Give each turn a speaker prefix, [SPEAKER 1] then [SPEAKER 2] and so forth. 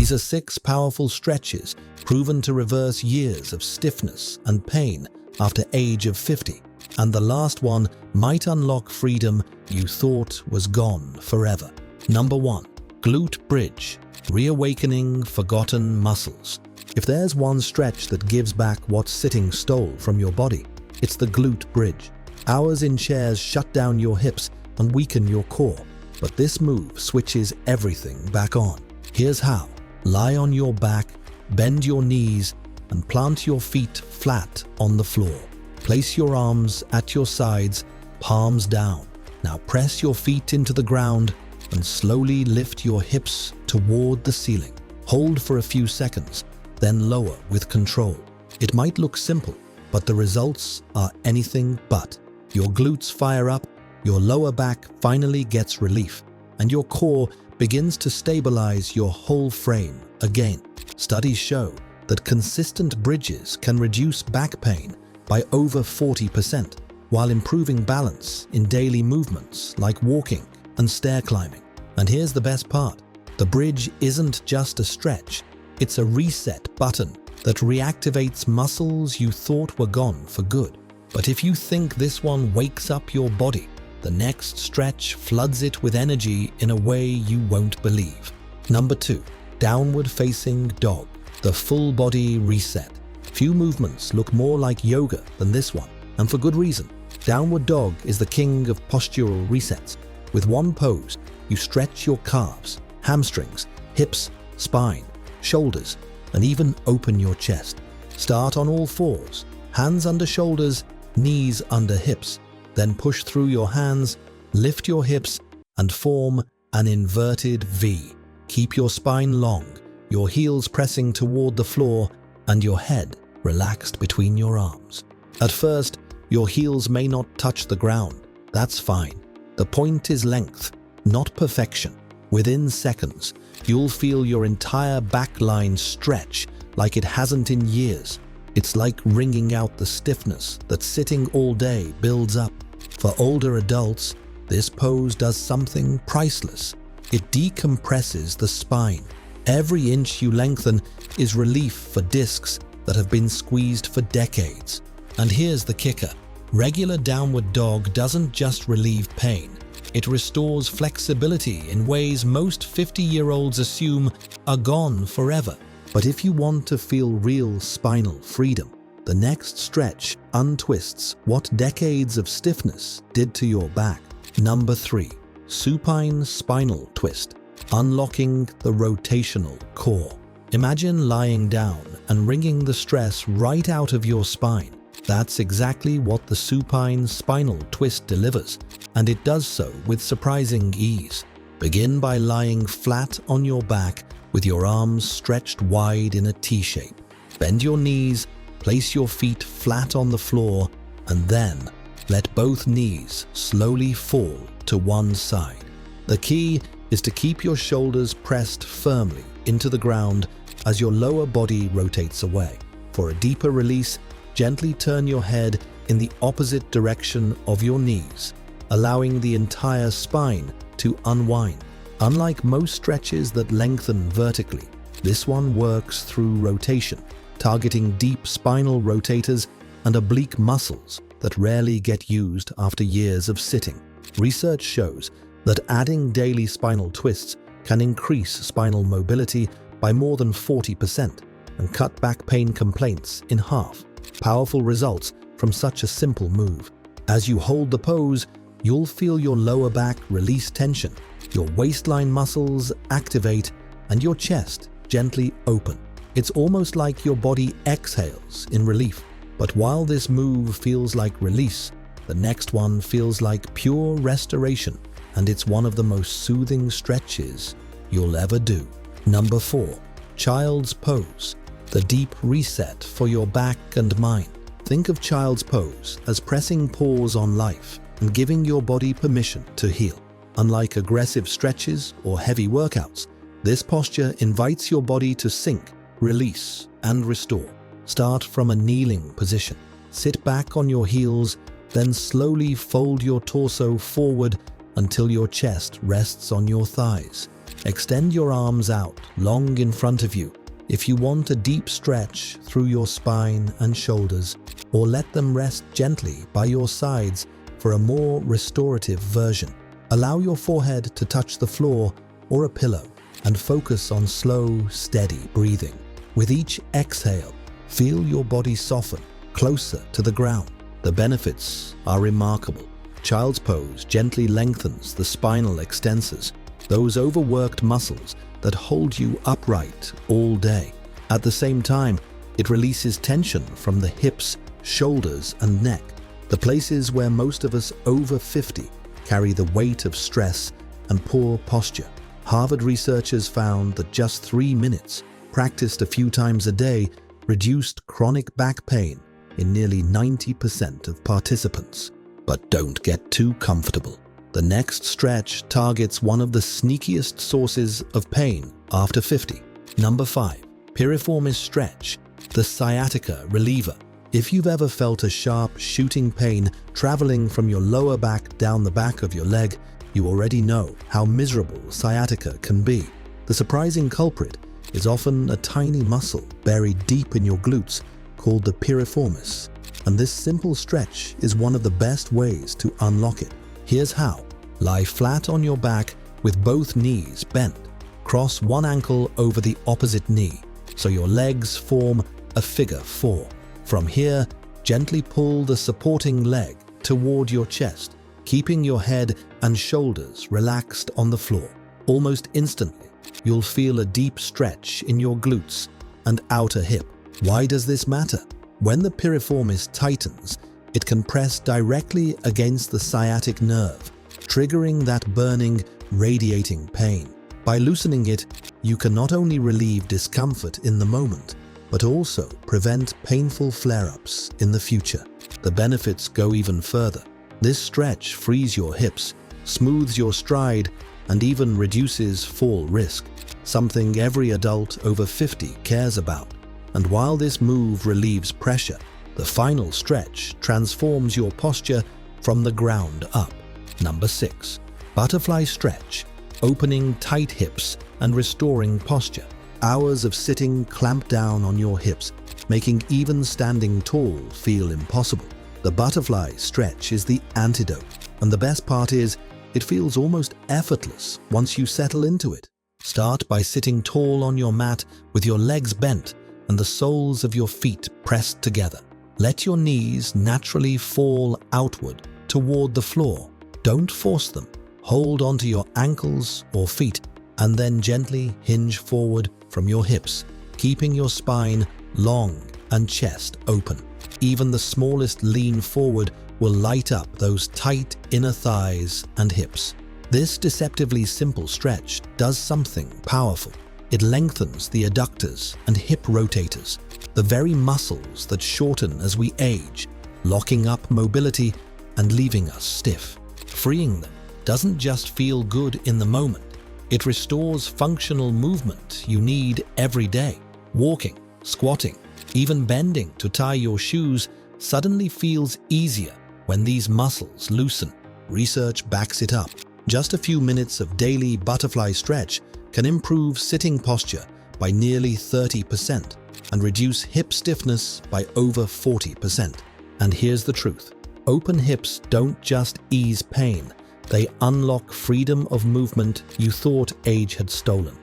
[SPEAKER 1] These are 6 powerful stretches proven to reverse years of stiffness and pain after age of 50. And the last one might unlock freedom you thought was gone forever. Number 1. Glute Bridge. Reawakening forgotten muscles. If there's one stretch that gives back what sitting stole from your body, it's the glute bridge. Hours in chairs shut down your hips and weaken your core, but this move switches everything back on. Here's how. Lie on your back, bend your knees, and plant your feet flat on the floor. Place your arms at your sides, palms down. Now press your feet into the ground and slowly lift your hips toward the ceiling. Hold for a few seconds, then lower with control. It might look simple, but the results are anything but. Your glutes fire up, your lower back finally gets relief, and your core begins to stabilize your whole frame again. Studies show that consistent bridges can reduce back pain by over 40%, while improving balance in daily movements like walking and stair climbing. And here's the best part. The bridge isn't just a stretch, it's a reset button that reactivates muscles you thought were gone for good. But if you think this one wakes up your body, the next stretch floods it with energy in a way you won't believe. Number 2. Downward facing dog. The full body reset. Few movements look more like yoga than this one, and for good reason. Downward dog is the king of postural resets. With one pose, you stretch your calves, hamstrings, hips, spine, shoulders, and even open your chest. Start on all fours, hands under shoulders, knees under hips. Then push through your hands, lift your hips, and form an inverted V. Keep your spine long, your heels pressing toward the floor, and your head relaxed between your arms. At first, your heels may not touch the ground. That's fine. The point is length, not perfection. Within seconds, you'll feel your entire back line stretch like it hasn't in years. It's like wringing out the stiffness that sitting all day builds up. For older adults, this pose does something priceless. It decompresses the spine. Every inch you lengthen is relief for discs that have been squeezed for decades. And here's the kicker. Regular downward dog doesn't just relieve pain. It restores flexibility in ways most 50-year-olds assume are gone forever. But if you want to feel real spinal freedom, the next stretch untwists what decades of stiffness did to your back. Number 3. Supine spinal twist. Unlocking the rotational core. Imagine lying down and wringing the stress right out of your spine. That's exactly what the supine spinal twist delivers, and it does so with surprising ease. Begin by lying flat on your back with your arms stretched wide in a T-shape. Bend your knees, place your feet flat on the floor, and then let both knees slowly fall to one side. The key is to keep your shoulders pressed firmly into the ground as your lower body rotates away. For a deeper release, gently turn your head in the opposite direction of your knees, allowing the entire spine to unwind. Unlike most stretches that lengthen vertically, this one works through rotation, targeting deep spinal rotators and oblique muscles that rarely get used after years of sitting. Research shows that adding daily spinal twists can increase spinal mobility by more than 40% and cut back pain complaints in half. Powerful results from such a simple move. As you hold the pose, you'll feel your lower back release tension, your waistline muscles activate, and your chest gently open. It's almost like your body exhales in relief. But while this move feels like release, the next one feels like pure restoration, and it's one of the most soothing stretches you'll ever do. Number 4. Child's Pose. The deep reset for your back and mind. Think of Child's Pose as pressing pause on life and giving your body permission to heal. Unlike aggressive stretches or heavy workouts, this posture invites your body to sink, release, and restore. Start from a kneeling position. Sit back on your heels, then slowly fold your torso forward until your chest rests on your thighs. Extend your arms out, long in front of you, if you want a deep stretch through your spine and shoulders, or let them rest gently by your sides for a more restorative version. Allow your forehead to touch the floor or a pillow and focus on slow, steady breathing. With each exhale, feel your body soften closer to the ground. The benefits are remarkable. Child's pose gently lengthens the spinal extensors, those overworked muscles that hold you upright all day. At the same time, it releases tension from the hips, shoulders, and neck, the places where most of us over 50 carry the weight of stress and poor posture. Harvard researchers found that just 3 minutes, practiced a few times a day, reduced chronic back pain in nearly 90% of participants. But don't get too comfortable. The next stretch targets one of the sneakiest sources of pain after 50. Number 5. Piriformis stretch, the sciatica reliever. If you've ever felt a sharp shooting pain traveling from your lower back down the back of your leg, you already know how miserable sciatica can be. The surprising culprit is often a tiny muscle buried deep in your glutes called the piriformis, and this simple stretch is one of the best ways to unlock it. Here's how. Lie flat on your back with both knees bent. Cross one ankle over the opposite knee, so your legs form a figure 4. From here, gently pull the supporting leg toward your chest, keeping your head and shoulders relaxed on the floor. Almost instantly, you'll feel a deep stretch in your glutes and outer hip. Why does this matter? When the piriformis tightens, it can press directly against the sciatic nerve, triggering that burning, radiating pain. By loosening it, you can not only relieve discomfort in the moment, but also prevent painful flare-ups in the future. The benefits go even further. This stretch frees your hips, smooths your stride, and even reduces fall risk, something every adult over 50 cares about. And while this move relieves pressure, the final stretch transforms your posture from the ground up. Number 6. Butterfly stretch, opening tight hips and restoring posture. Hours of sitting clamp down on your hips, making even standing tall feel impossible. The butterfly stretch is the antidote, and the best part is, it feels almost effortless once you settle into it. Start by sitting tall on your mat with your legs bent and the soles of your feet pressed together. Let your knees naturally fall outward toward the floor. Don't force them. Hold onto your ankles or feet and then gently hinge forward from your hips, keeping your spine long and chest open. Even the smallest lean forward will light up those tight inner thighs and hips. This deceptively simple stretch does something powerful. It lengthens the adductors and hip rotators, the very muscles that shorten as we age, locking up mobility and leaving us stiff. Freeing them doesn't just feel good in the moment. It restores functional movement you need every day. Walking, squatting, even bending to tie your shoes suddenly feels easier when these muscles loosen. Research backs it up. Just a few minutes of daily butterfly stretch can improve sitting posture by nearly 30% and reduce hip stiffness by over 40%. And here's the truth. Open hips don't just ease pain, they unlock freedom of movement you thought age had stolen.